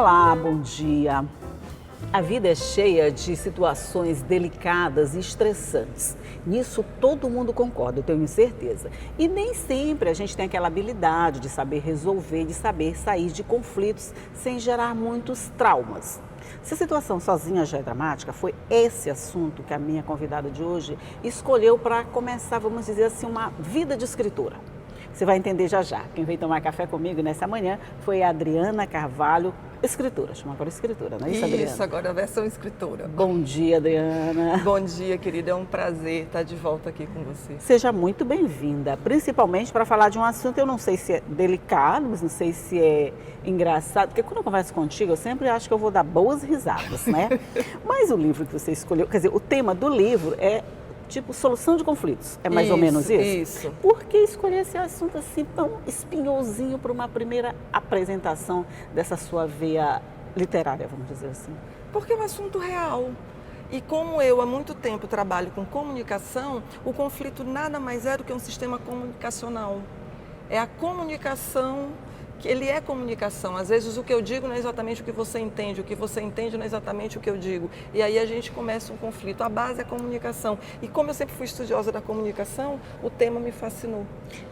Olá, bom dia. A vida é cheia de situações delicadas e estressantes. Nisso todo mundo concorda, eu tenho certeza. E nem sempre a gente tem aquela habilidade de saber resolver, de saber sair de conflitos sem gerar muitos traumas. Se a situação sozinha já é dramática, foi esse assunto que a minha convidada de hoje escolheu para começar, vamos dizer assim, uma vida de escritora. Você vai entender já já. Quem veio tomar café comigo nessa manhã foi a Adriana Carvalho, escritora. Chama agora escritora, não é isso, Adriana? Isso, agora a versão escritora. Bom dia, Adriana. Bom dia, querida. É um prazer estar de volta aqui com você. Seja muito bem-vinda, principalmente para falar de um assunto, eu não sei se é delicado, mas não sei se é engraçado, porque quando eu converso contigo, eu sempre acho que eu vou dar boas risadas, né? Mas o livro que você escolheu, quer dizer, o tema do livro é tipo solução de conflitos, é mais ou menos isso? Isso. Por que escolher esse assunto assim tão espinhosinho para uma primeira apresentação dessa sua veia literária, vamos dizer assim? Porque é um assunto real. E como eu há muito tempo trabalho com comunicação, o conflito nada mais é do que um sistema comunicacional. É a comunicação, que ele é comunicação. Às vezes o que eu digo não é exatamente o que você entende, o que você entende não é exatamente o que eu digo. E aí a gente começa um conflito. A base é a comunicação. E como eu sempre fui estudiosa da comunicação, o tema me fascinou.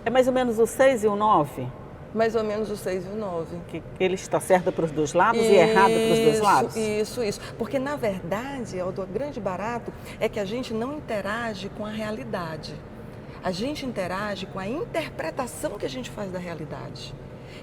É mais ou menos o 6 e o 9? Mais ou menos o 6 e o 9. Que ele está certo para os dois lados e errado para os dois lados? Isso. Porque, na verdade, o grande barato é que a gente não interage com a realidade. A gente interage com a interpretação que a gente faz da realidade.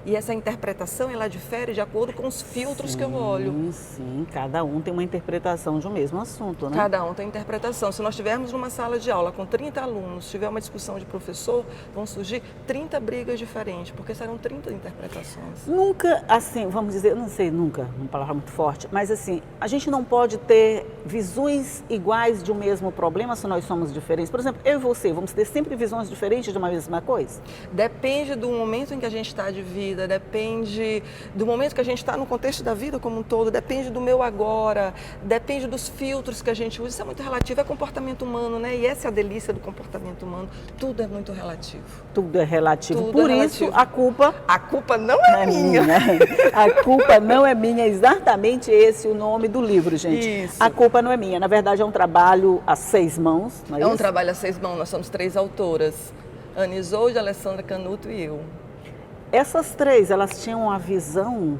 E essa interpretação, ela difere de acordo com os filtros que eu olho. Sim, cada um tem uma interpretação de um mesmo assunto, né? Cada um tem interpretação. Se nós estivermos numa sala de aula com 30 alunos, se tiver uma discussão de professor, vão surgir 30 brigas diferentes, porque serão 30 interpretações. Nunca, assim, vamos dizer, eu não sei nunca, uma palavra muito forte, mas assim, a gente não pode ter visões iguais de um mesmo problema se nós somos diferentes. Por exemplo, eu e você, vamos ter sempre visões diferentes de uma mesma coisa? Depende do momento em que a gente está de vida, depende do momento que a gente está no contexto da vida como um todo, depende do meu agora, depende dos filtros que a gente usa. Isso é muito relativo, é comportamento humano, né? E essa é a delícia do comportamento humano. Tudo é muito relativo. Tudo é relativo. Tudo Por é isso, relativo. a culpa não é minha. A culpa não é minha, é exatamente esse o nome do livro, gente. Isso. A culpa não é minha. Na verdade, é um trabalho a 6 mãos, não é isso? É um trabalho a 6 mãos, nós somos 3 autoras. Ana Isolde, Alessandra Canuto e eu. Essas 3, elas tinham uma visão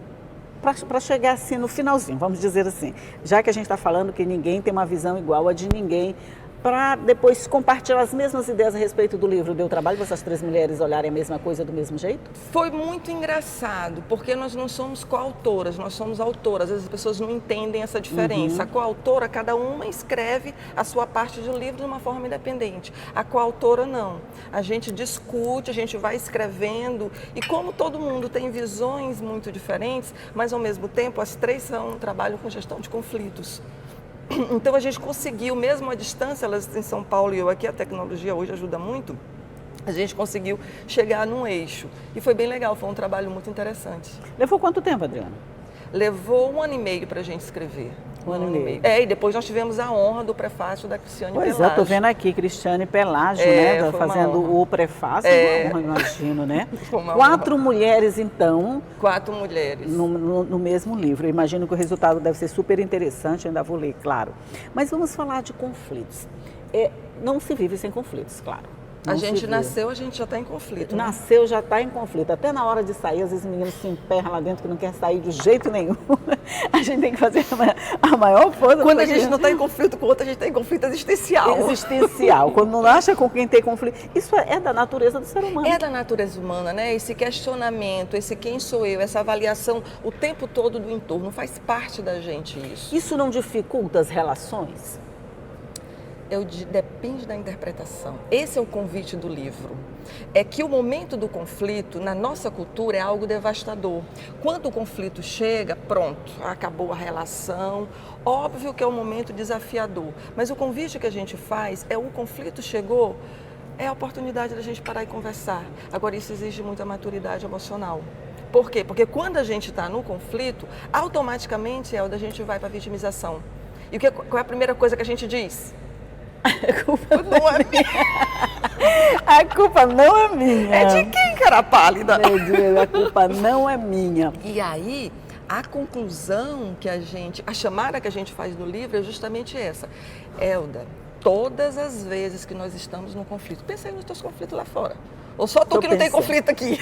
para chegar assim no finalzinho, vamos dizer assim. Já que a gente está falando que ninguém tem uma visão igual a de ninguém, para depois compartilhar as mesmas ideias a respeito do livro. Deu trabalho para essas 3 mulheres olharem a mesma coisa do mesmo jeito? Foi muito engraçado, porque nós não somos coautoras, nós somos autoras. Às vezes as pessoas não entendem essa diferença. A coautora, cada uma escreve a sua parte do livro de uma forma independente. A coautora não. A gente discute, a gente vai escrevendo, e como todo mundo tem visões muito diferentes, mas ao mesmo tempo as 3 trabalham com gestão de conflitos. Então a gente conseguiu, mesmo à distância, elas em São Paulo e eu aqui, a tecnologia hoje ajuda muito, a gente conseguiu chegar num eixo. E foi bem legal, foi um trabalho muito interessante. Levou quanto tempo, Adriana? Levou 1 ano e meio para a gente escrever. 1 ano e meio. E depois nós tivemos a honra do prefácio da Cristiane Pelágio. Pois é, estou vendo aqui Cristiane Pelágio, né, fazendo o prefácio, imagino, né? 4 mulheres, então. 4 mulheres. No mesmo livro. Eu imagino que o resultado deve ser super interessante, ainda vou ler, claro. Mas vamos falar de conflitos. Não se vive sem conflitos, claro. A gente nasceu, a gente já está em conflito. Né? Nasceu, já está em conflito. Até na hora de sair, às vezes o menino se emperra lá dentro que não quer sair de jeito nenhum. A gente tem que fazer a maior força. Quando a gente não está em conflito com o outro, a gente está em conflito existencial. Existencial. Quando não acha com quem tem conflito. Isso é da natureza do ser humano. É da natureza humana, né? Esse questionamento, esse quem sou eu, essa avaliação o tempo todo do entorno, faz parte da gente isso. Isso não dificulta as relações? Depende da interpretação. Esse é o convite do livro. É que o momento do conflito, na nossa cultura, é algo devastador. Quando o conflito chega, pronto, acabou a relação. Óbvio que é um momento desafiador. Mas o convite que a gente faz é: o conflito chegou, é a oportunidade da gente parar e conversar. Agora, isso exige muita maturidade emocional. Por quê? Porque quando a gente está no conflito, automaticamente, Elda, a gente vai para a vitimização. E qual é a primeira coisa que a gente diz? A culpa não é minha. A culpa não é minha. É de quem, cara pálida? Meu Deus, a culpa não é minha. E aí, a conclusão que a chamada que a gente faz no livro é justamente essa. Elda, todas as vezes que nós estamos num conflito, pensa aí nos teus conflitos lá fora. Ou só tu que não tem conflito aqui?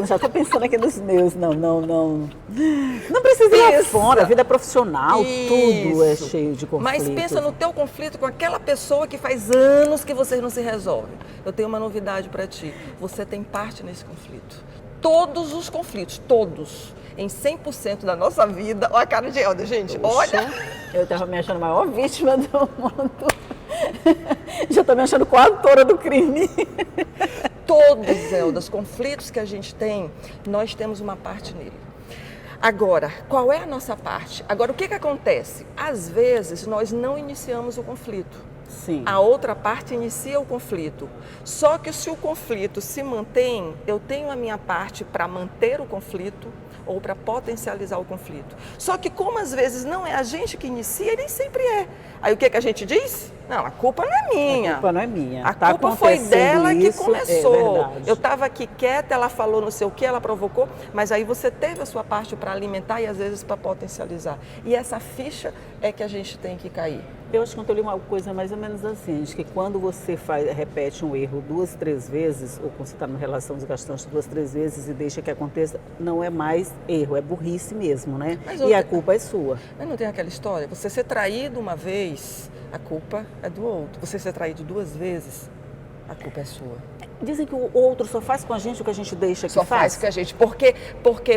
Já estou pensando aqui nos meus. Não. Não precisa ir lá fora, a vida profissional, tudo é cheio de conflitos. Mas pensa no teu conflito com aquela pessoa que faz anos que vocês não se resolvem. Eu tenho uma novidade para ti. Você tem parte nesse conflito. Todos os conflitos, todos. Em 100% da nossa vida. Olha a cara de Elda, gente. Poxa, olha. Eu estava me achando a maior vítima do mundo. Já estou me achando coautora do crime. Todos, Elda, os conflitos que a gente tem, nós temos uma parte nele. Agora, qual é a nossa parte? Agora, o que acontece? Às vezes, nós não iniciamos o conflito. Sim. A outra parte inicia o conflito. Só que se o conflito se mantém, eu tenho a minha parte para manter o conflito ou para potencializar o conflito. Só que como às vezes não é a gente que inicia, nem sempre é. Aí o que a gente diz? Não, a culpa não é minha. A culpa não é minha. A culpa foi dela que começou. É eu estava aqui quieta, ela falou não sei o que, ela provocou, mas aí você teve a sua parte para alimentar e às vezes para potencializar. E essa ficha é que a gente tem que cair. Eu acho que eu li uma coisa mais ou menos assim, de que quando você repete um erro 2, 3 vezes, ou quando você está numa relação desgastante 2, 3 vezes e deixa que aconteça, não é mais erro, é burrice mesmo, né? E a culpa é sua. Mas não tem aquela história? Você ser traído uma vez, a culpa é do outro. Você ser traído 2 vezes, a culpa é sua. Dizem que o outro só faz com a gente o que a gente deixa que só faz com a gente. Por quê?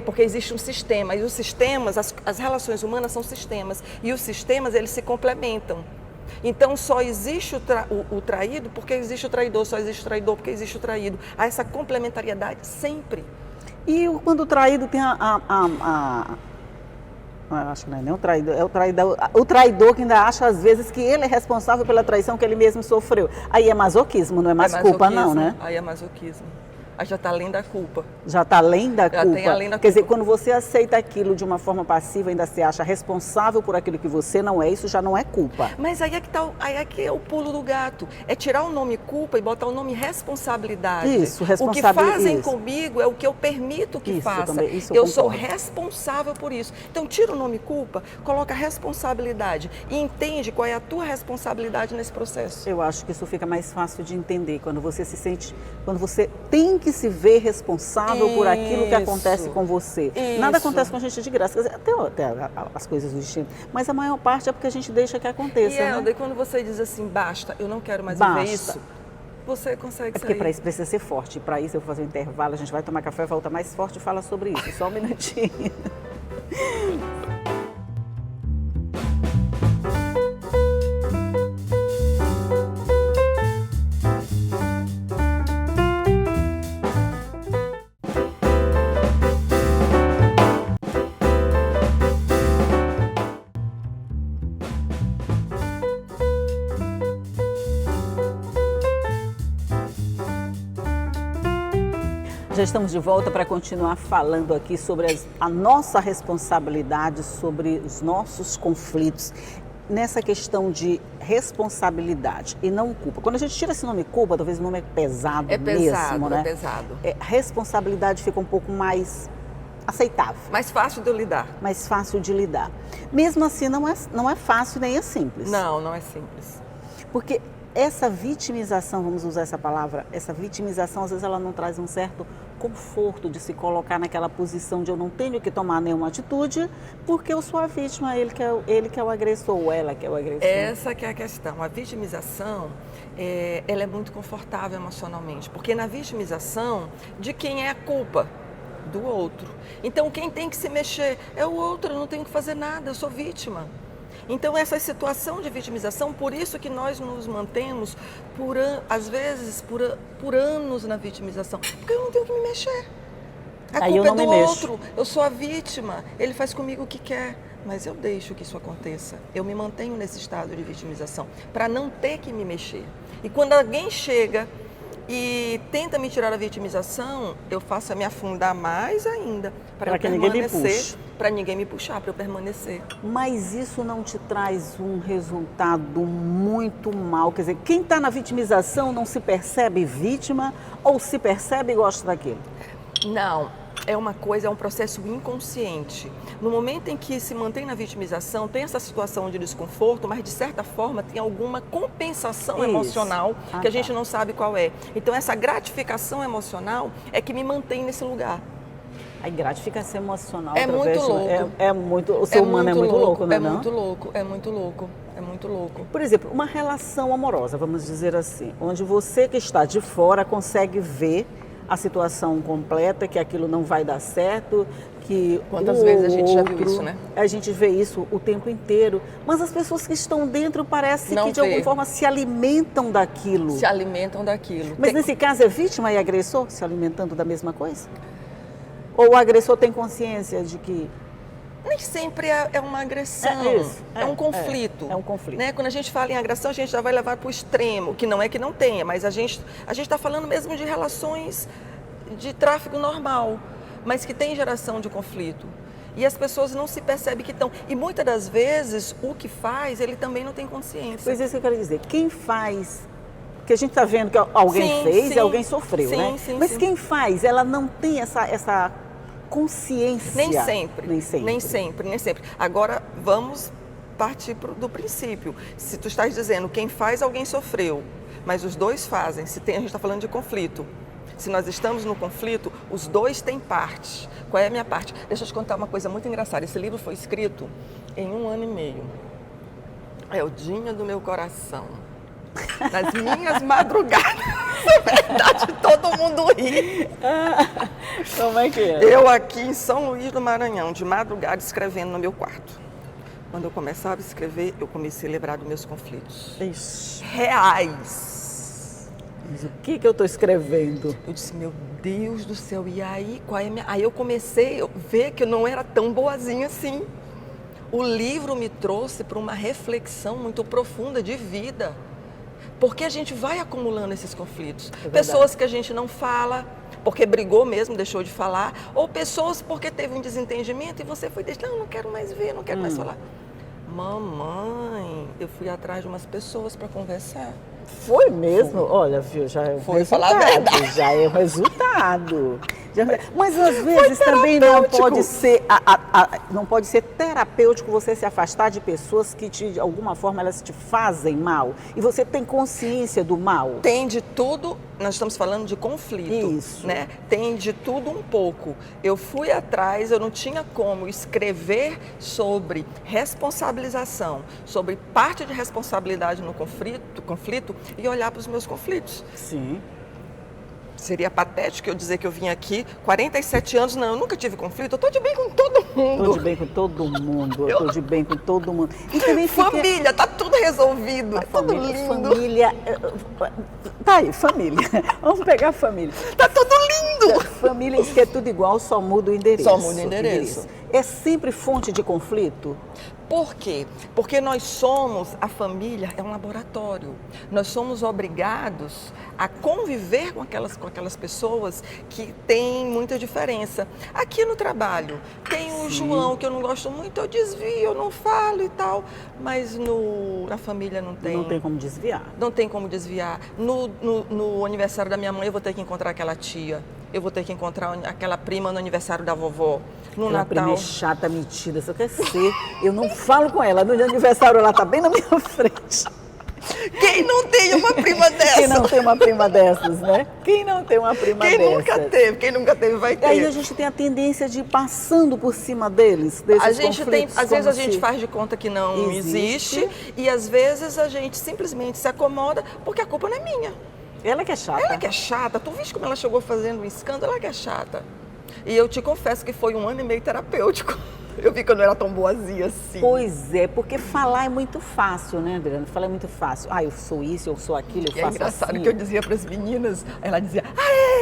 Porque existe um sistema. E os sistemas, as relações humanas são sistemas. E os sistemas, eles se complementam. Então, só existe o traído porque existe o traidor. Só existe o traidor porque existe o traído. Há essa complementariedade sempre. E quando o traído tem acho que não é nem o traidor, é o traidor que ainda acha às vezes que ele é responsável pela traição que ele mesmo sofreu. Aí é masoquismo, não é mais culpa não, né? Aí é masoquismo. Aí já está além da culpa. Já está além da culpa. Tem além da culpa. Quer dizer, quando você aceita aquilo de uma forma passiva, ainda se acha responsável por aquilo que você não é, isso já não é culpa. Mas aí é que é o pulo do gato. É tirar o nome culpa e botar o nome responsabilidade. Isso, responsabilidade. O que fazem comigo é o que eu permito que faça. Eu sou responsável por isso. Então tira o nome culpa, coloca responsabilidade e entende qual é a tua responsabilidade nesse processo. Eu acho que isso fica mais fácil de entender quando você se sente, quando você tem que se ver responsável por aquilo que acontece com você. Nada acontece com a gente de graça, até as coisas do destino, mas a maior parte é porque a gente deixa que aconteça. E quando você diz assim, basta, eu não quero mais viver isso, você consegue sair. Porque para isso precisa ser forte. Para isso eu vou fazer um intervalo, a gente vai tomar café, volta mais forte e fala sobre isso. Só um minutinho. Já estamos de volta para continuar falando aqui sobre a nossa responsabilidade, sobre os nossos conflitos, nessa questão de responsabilidade e não culpa. Quando a gente tira esse nome culpa, talvez o nome é pesado mesmo, né? É pesado. Responsabilidade fica um pouco mais aceitável. Mais fácil de eu lidar. Mais fácil de lidar. Mesmo assim, não é fácil nem é simples. Não é simples. Porque essa vitimização, vamos usar essa palavra, essa vitimização, às vezes ela não traz um certo conforto de se colocar naquela posição de eu não tenho que tomar nenhuma atitude, porque eu sou a vítima, ele que é o agressor, ou ela que é o agressor. Essa que é a questão. A vitimização, ela é muito confortável emocionalmente, porque na vitimização, de quem é a culpa? Do outro. Então, quem tem que se mexer é o outro, eu não tenho que fazer nada, eu sou vítima. Então, essa situação de vitimização, por isso que nós nos mantemos, às vezes, por anos na vitimização. Porque eu não tenho que me mexer. A culpa é do outro, eu sou a vítima, ele faz comigo o que quer. Mas eu deixo que isso aconteça. Eu me mantenho nesse estado de vitimização, para não ter que me mexer. E quando alguém chega e tenta me tirar a vitimização, eu faço me afundar mais ainda, para permanecer, para ninguém me puxar, para eu permanecer. Mas isso não te traz um resultado muito mal? Quer dizer, quem está na vitimização não se percebe vítima ou se percebe e gosta daquilo? Não, é uma coisa, é um processo inconsciente. No momento em que se mantém na vitimização, tem essa situação de desconforto, mas de certa forma tem alguma compensação emocional que a gente não sabe qual é. Então essa gratificação emocional é que me mantém nesse lugar. A gratificação emocional é muito louco. É muito, o ser humano é muito louco, não é? É muito louco, é muito louco, é muito louco. Por exemplo, uma relação amorosa, vamos dizer assim, onde você que está de fora consegue ver a situação completa, que aquilo não vai dar certo, que quantas vezes a gente já viu isso, né? A gente vê isso o tempo inteiro, mas as pessoas que estão dentro parece que de alguma forma se alimentam daquilo. Se alimentam daquilo. Mas nesse caso é vítima e agressor se alimentando da mesma coisa? Ou o agressor tem consciência de que... Nem sempre é uma agressão, é um conflito. É um conflito. Né? Quando a gente fala em agressão, a gente já vai levar para o extremo, que não é que não tenha, mas a gente está falando mesmo de relações de tráfico normal, mas que tem geração de conflito. E as pessoas não se percebem que estão. E muitas das vezes, o que faz, ele também não tem consciência. Pois é isso que eu quero dizer. Quem faz... Porque a gente está vendo que alguém fez e alguém sofreu, né? Mas quem faz, ela não tem essa consciência. Nem sempre. Agora, vamos partir do princípio. Se tu estás dizendo quem faz, alguém sofreu, mas os dois fazem, a gente está falando de conflito. Se nós estamos no conflito, os dois têm parte. Qual é a minha parte? Deixa eu te contar uma coisa muito engraçada. Esse livro foi escrito em 1 ano e meio. É o dia do meu coração. Nas minhas madrugadas. É verdade, todo mundo ri. Como é que é? Eu aqui em São Luís do Maranhão, de madrugada, escrevendo no meu quarto. Quando eu começava a escrever, eu comecei a lembrar dos meus conflitos. Ixi. Reais. Mas o que eu estou escrevendo? Eu disse, meu Deus do céu, e aí, qual é a minha... Aí eu comecei a ver que eu não era tão boazinha assim. O livro me trouxe para uma reflexão muito profunda de vida. Porque a gente vai acumulando esses conflitos. Pessoas que a gente não fala, porque brigou mesmo, deixou de falar. Ou pessoas porque teve um desentendimento e você foi deixando, não quero mais ver, não quero mais falar. Mamãe, eu fui atrás de umas pessoas para conversar. Foi mesmo? Olha, viu, já é o resultado. Falar a verdade. Já é o resultado. Mas às vezes também não pode ser, não pode ser terapêutico você se afastar de pessoas que de alguma forma elas te fazem mal e você tem consciência do mal. Tem de tudo, nós estamos falando de conflito. Isso. Né? Tem de tudo um pouco. Eu fui atrás, eu não tinha como escrever sobre responsabilização, sobre parte de responsabilidade no conflito e olhar para os meus conflitos. Sim. Seria patético eu dizer que eu vim aqui, 47 anos, não, eu nunca tive conflito, eu estou de bem com todo mundo. Estou de bem com todo mundo, eu estou de bem com todo mundo. E também família, tá tudo resolvido, é tudo lindo. Família, tá aí, família, vamos pegar a família. Tá tudo lindo. Família, isso que é tudo igual, só muda o endereço. Só muda o endereço. É sempre fonte de conflito? Por quê? Porque nós somos, a família é um laboratório. Nós somos obrigados a conviver com aquelas pessoas que têm muita diferença. Aqui no trabalho, tem o João, que eu não gosto muito, eu desvio, eu não falo e tal. Mas na família não tem. Não tem como desviar. Não tem como desviar. No aniversário da minha mãe, eu vou ter que encontrar aquela tia. Eu vou ter que encontrar aquela prima no aniversário da vovó. No aquela Natal. Prima é chata, metida, só quer ser. Eu não falo com ela. No aniversário ela tá bem na minha frente. Quem não tem uma prima dessa? Quem não tem uma prima dessas, né? Quem não tem uma prima dessas? Quem nunca teve vai ter. E aí a gente tem a tendência de ir passando por cima deles, desses conflitos. Às vezes a gente faz de conta que não existe e às vezes a gente simplesmente se acomoda porque a culpa não é minha. Ela que é chata. Ela que é chata. Tu viste como ela chegou fazendo um escândalo? Ela que é chata. E eu te confesso que foi 1 ano e meio terapêutico. Eu vi que eu não era tão boazinha assim. Pois é, porque falar é muito fácil, né, Adriana? Falar é muito fácil. Ah, eu sou isso, eu sou aquilo, eu faço assim. É engraçado que eu dizia para as meninas, ela dizia,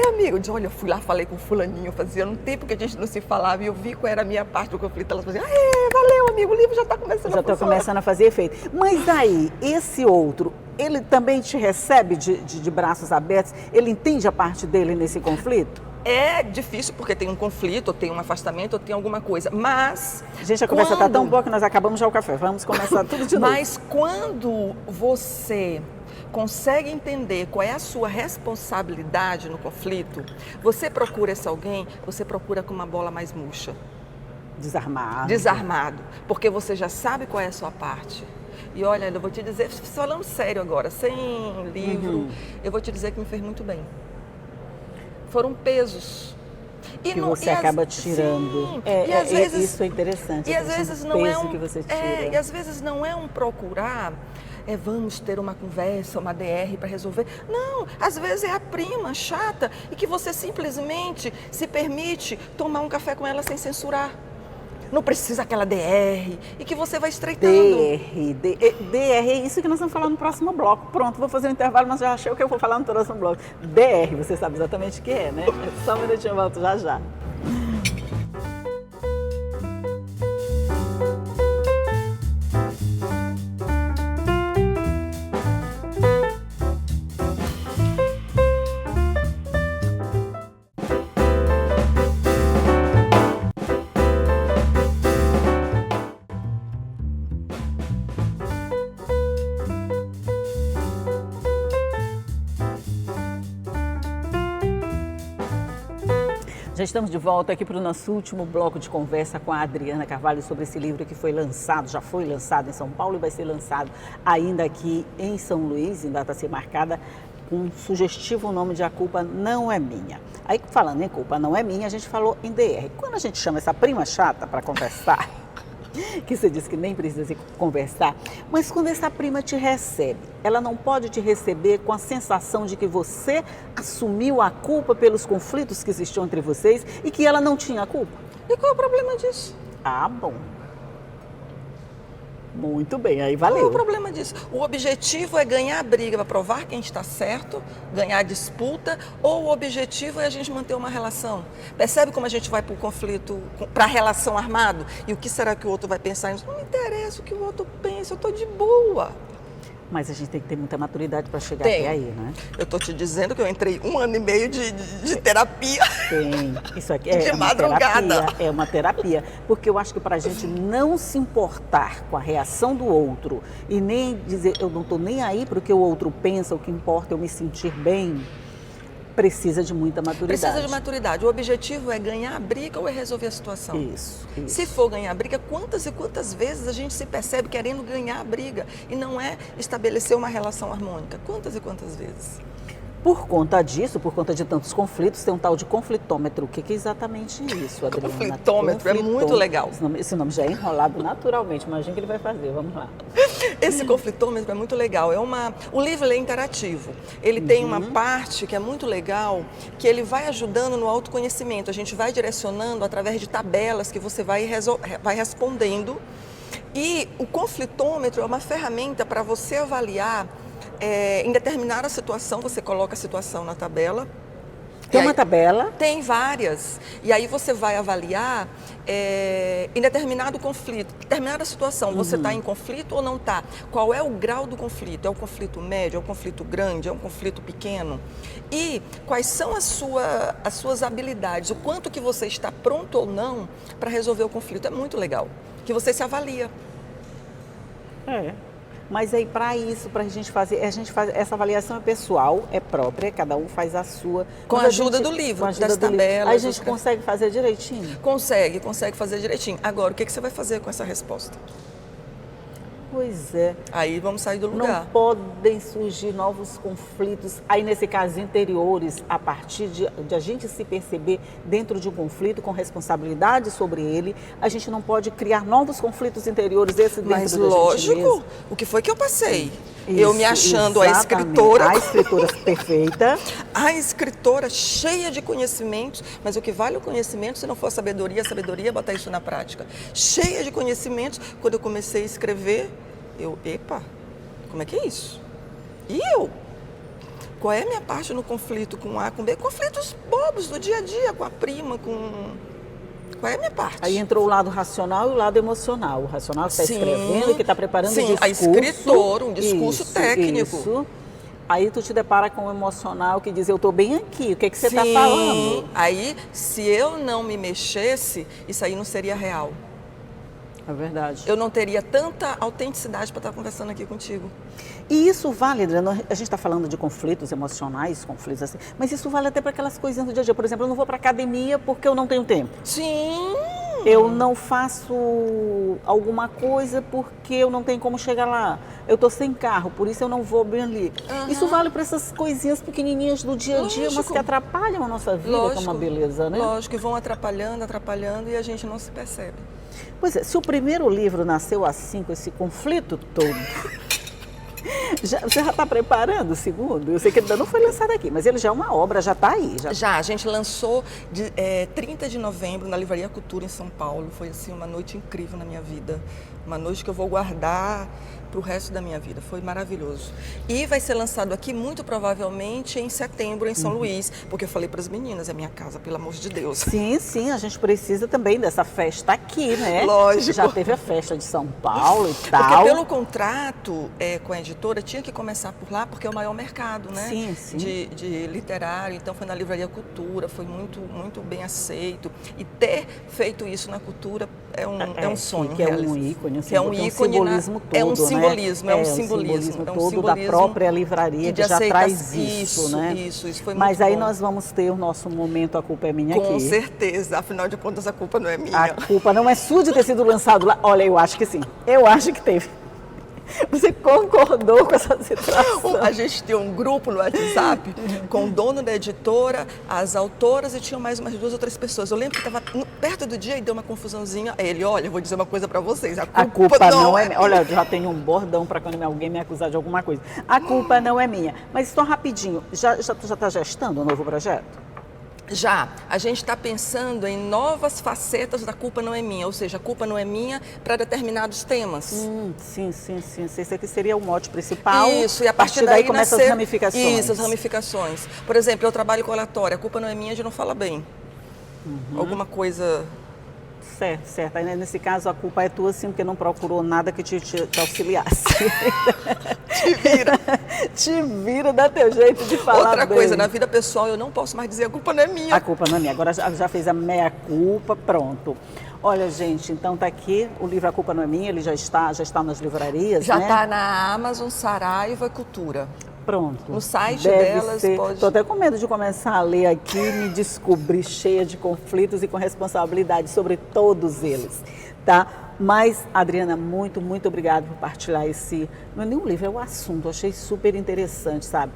amigo. Eu dizia, olha, eu fui lá, falei com o fulaninho, fazia um tempo que a gente não se falava e eu vi qual era a minha parte do conflito. Elas faziam, valeu, amigo, o livro já está começando a funcionar. Já está começando a fazer efeito. Mas aí, esse outro, ele também te recebe de braços abertos? Ele entende a parte dele nesse conflito? É difícil porque tem um conflito, ou tem um afastamento, ou tem alguma coisa, mas... Gente, a conversa está tão boa que nós acabamos já o café. Vamos começar tudo de novo. Mas quando você consegue entender qual é a sua responsabilidade no conflito, você procura esse alguém, você procura com uma bola mais murcha. Desarmado, porque você já sabe qual é a sua parte. E olha, eu vou te dizer, falando sério agora, sem livro, eu vou te dizer que me fez muito bem. Foram pesos. E que você acaba tirando. Sim, e às vezes, isso é interessante. E às vezes não é um que você tira. E às vezes não é um procurar, vamos ter uma conversa, uma DR para resolver. Não, às vezes é a prima chata e que você simplesmente se permite tomar um café com ela sem censurar. Não precisa aquela DR e que você vai estreitando. DR, é isso que nós vamos falar no próximo bloco. Pronto, vou fazer um intervalo, mas já achei o que eu vou falar no próximo bloco. DR, você sabe exatamente o que é, né? Só um minutinho, eu volto já já. Já estamos de volta aqui para o nosso último bloco de conversa com a Adriana Carvalho sobre esse livro que foi lançado, já foi lançado em São Paulo e vai ser lançado ainda aqui em São Luís, em data a ser marcada, com um sugestivo nome de A Culpa Não É Minha. Aí, falando em Culpa Não É Minha, a gente falou em DR. Quando a gente chama essa prima chata para conversar, que você disse que nem precisa se conversar, mas quando essa prima te recebe, ela não pode te receber com a sensação de que você assumiu a culpa pelos conflitos que existiam entre vocês e que ela não tinha culpa. E qual é o problema disso? Ah, bom. Muito bem, aí valeu. Qual é o problema disso? O objetivo é ganhar a briga para provar quem está certo, ganhar a disputa, ou o objetivo é a gente manter uma relação? Percebe como a gente vai para o conflito, para a relação armado? E o que será que o outro vai pensar? Não me interessa o que o outro pensa, eu estou de boa. Mas a gente tem que ter muita maturidade para chegar até aí, né? Eu estou te dizendo que eu entrei 1 ano e meio de terapia. Tem. Isso aqui é de uma madrugada. Terapia, é uma terapia. Porque eu acho que para a gente não se importar com a reação do outro e nem dizer, eu não estou nem aí para o que o outro pensa, o que importa é eu me sentir bem, precisa de muita maturidade. Precisa de maturidade. O objetivo é ganhar a briga ou é resolver a situação? Isso. Se for ganhar a briga, quantas e quantas vezes a gente se percebe querendo ganhar a briga e não é estabelecer uma relação harmônica? Quantas e quantas vezes? Por conta disso, por conta de tantos conflitos, tem um tal de conflitômetro. O que é exatamente isso, Adriana? Conflitômetro é muito legal. Esse nome já é enrolado naturalmente, imagina o que ele vai fazer, vamos lá. Esse conflitômetro é muito legal. O livro é interativo. Ele tem uma parte que é muito legal, que ele vai ajudando no autoconhecimento. A gente vai direcionando através de tabelas que você vai respondendo. E o conflitômetro é uma ferramenta para você avaliar. Em determinada situação, você coloca a situação na tabela. Tem uma tabela? Tem várias. E aí você vai avaliar em determinado conflito, determinada situação, você está em conflito ou não está? Qual é o grau do conflito? É um conflito médio? É um conflito grande? É um conflito pequeno? E quais são as suas habilidades? O quanto que você está pronto ou não para resolver o conflito? É muito legal. Que você se avalia. Mas aí, para isso, para a gente faz essa avaliação é pessoal, é própria, cada um faz a sua. Com a ajuda do livro, das tabelas. Aí a gente consegue fazer direitinho? Consegue fazer direitinho. Agora, o que você vai fazer com essa resposta? Pois é. Aí vamos sair do lugar. Não podem surgir novos conflitos, aí nesse caso interiores, a partir de a gente se perceber dentro de um conflito com responsabilidade sobre ele, a gente não pode criar novos conflitos interiores dentro da gente mesmo. Mas lógico, o que foi que eu passei? Isso, eu me achando exatamente. A escritora perfeita. A escritora cheia de conhecimentos, mas o que vale o conhecimento se não for a sabedoria é botar isso na prática. Cheia de conhecimentos, quando eu comecei a escrever, epa, como é que é isso? E eu? Qual é a minha parte no conflito com A, com B? Conflitos bobos do dia a dia, com a prima, Qual é a minha parte? Aí entrou o lado racional e o lado emocional. O racional que está escrevendo, que está preparando o discurso. A escritora, um discurso técnico. Isso. Aí tu te depara com o emocional que diz, eu estou bem aqui, o que você está falando? Aí, se eu não me mexesse, isso aí não seria real. É verdade. Eu não teria tanta autenticidade para estar conversando aqui contigo. E isso vale, Adriana, a gente está falando de conflitos emocionais, conflitos assim, mas isso vale até para aquelas coisinhas do dia a dia. Por exemplo, eu não vou para academia porque eu não tenho tempo. Sim! Eu não faço alguma coisa porque eu não tenho como chegar lá. Eu estou sem carro, por isso eu não vou bem ali. Isso vale para essas coisinhas pequenininhas do dia a dia, mas que atrapalham a nossa vida, que é uma beleza, né? Lógico, e vão atrapalhando, atrapalhando e a gente não se percebe. Pois é, se o primeiro livro nasceu assim, com esse conflito todo, você já está preparando o segundo? Eu sei que ele ainda não foi lançado aqui, mas ele já é uma obra, já está aí. Já, a gente lançou 30 de novembro na Livraria Cultura em São Paulo. Foi assim uma noite incrível na minha vida. Uma noite que eu vou guardar para o resto da minha vida. Foi maravilhoso. E vai ser lançado aqui muito provavelmente em setembro em São Luís, porque eu falei para as meninas, é minha casa, pelo amor de Deus. Sim, sim, a gente precisa também dessa festa aqui, né? Lógico. Já teve a festa de São Paulo e tal. Porque pelo contrato com a editora tinha que começar por lá, porque é o maior mercado, né? Sim, sim. De literário. Então foi na Livraria Cultura, foi muito, muito bem aceito. E ter feito isso na cultura é um sonho. Que é um ícone, é um ícone, é um simbolismo todo, é um simbolismo todo da própria livraria que já traz isso, né? Isso foi muito Mas aí bom. nós vamos ter o nosso momento A Culpa é Minha aqui. Com certeza, afinal de contas a culpa não é minha. A culpa não é sua de ter sido lançado lá. Olha, eu acho que sim. Eu acho que teve. Você concordou com essa situação? A gente tem um grupo no WhatsApp com o dono da editora, as autoras e tinha mais umas 2 ou 3 pessoas. Eu lembro que estava perto do dia e deu uma confusãozinha. Aí ele, olha, eu vou dizer uma coisa para vocês, a culpa não é minha. Olha, eu já tenho um bordão para quando alguém me acusar de alguma coisa. A culpa não é minha. Mas só rapidinho, já está gestando um novo projeto? Já, a gente está pensando em novas facetas da culpa não é minha, ou seja, a culpa não é minha para determinados temas. Sim. Esse aqui seria o mote principal. Isso, e a partir daí começam as ramificações. Isso, as ramificações. Por exemplo, eu trabalho com oratória, a culpa não é minha de não falar bem. Alguma coisa... Certo. Aí, nesse caso, a culpa é tua, sim, porque não procurou nada que te auxiliasse. Te vira. Te vira, dá teu jeito de falar Outra bem. coisa, na vida pessoal, eu não posso mais dizer a culpa não é minha. A culpa não é minha. Agora já fez a meia-culpa, pronto. Olha, gente, então tá aqui o livro A Culpa Não É Minha, ele já está nas livrarias, já né? está na Amazon, Saraiva e Cultura. Pronto. No site Deve delas ser. pode... Estou até com medo de começar a ler aqui e me descobrir cheia de conflitos e com responsabilidade sobre todos eles, tá? Mas, Adriana, muito obrigada por partilhar esse... Não é nem um livro, é um assunto, eu achei super interessante, sabe?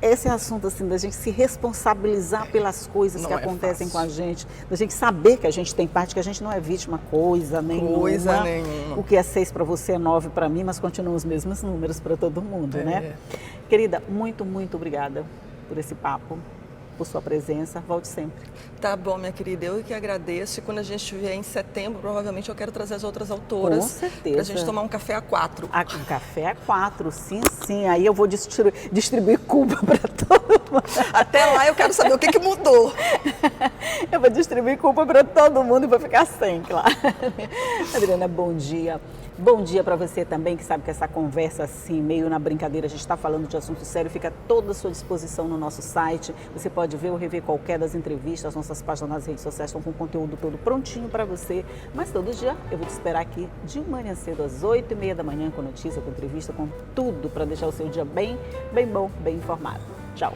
Esse assunto, assim, da gente se responsabilizar pelas coisas que acontecem com a gente, da gente saber que a gente tem parte, que a gente não é vítima coisa nenhuma. Coisa nenhuma. O que é 6 para você é 9 para mim, mas continuam os mesmos números para todo mundo, né? Querida, muito obrigada por esse papo, por sua presença. Volte sempre. Tá bom, minha querida, eu que agradeço. E quando a gente estiver em setembro, provavelmente eu quero trazer as outras autoras. Com certeza. Pra gente tomar um café a 4. Um café a 4, sim. Aí eu vou distribuir culpa para todo mundo. Até lá eu quero saber o que mudou. Eu vou distribuir culpa para todo mundo e vou ficar sem, claro. Adriana, bom dia. Bom dia para você também, que sabe que essa conversa assim, meio na brincadeira, a gente está falando de assunto sério, fica toda à sua disposição no nosso site. Você pode ver ou rever qualquer das entrevistas, as nossas páginas nas redes sociais estão com o conteúdo todo prontinho para você. Mas todo dia eu vou te esperar aqui de manhã cedo, às 8h30 da manhã, com notícia, com entrevista, com tudo para deixar o seu dia bem bom, bem informado. Tchau.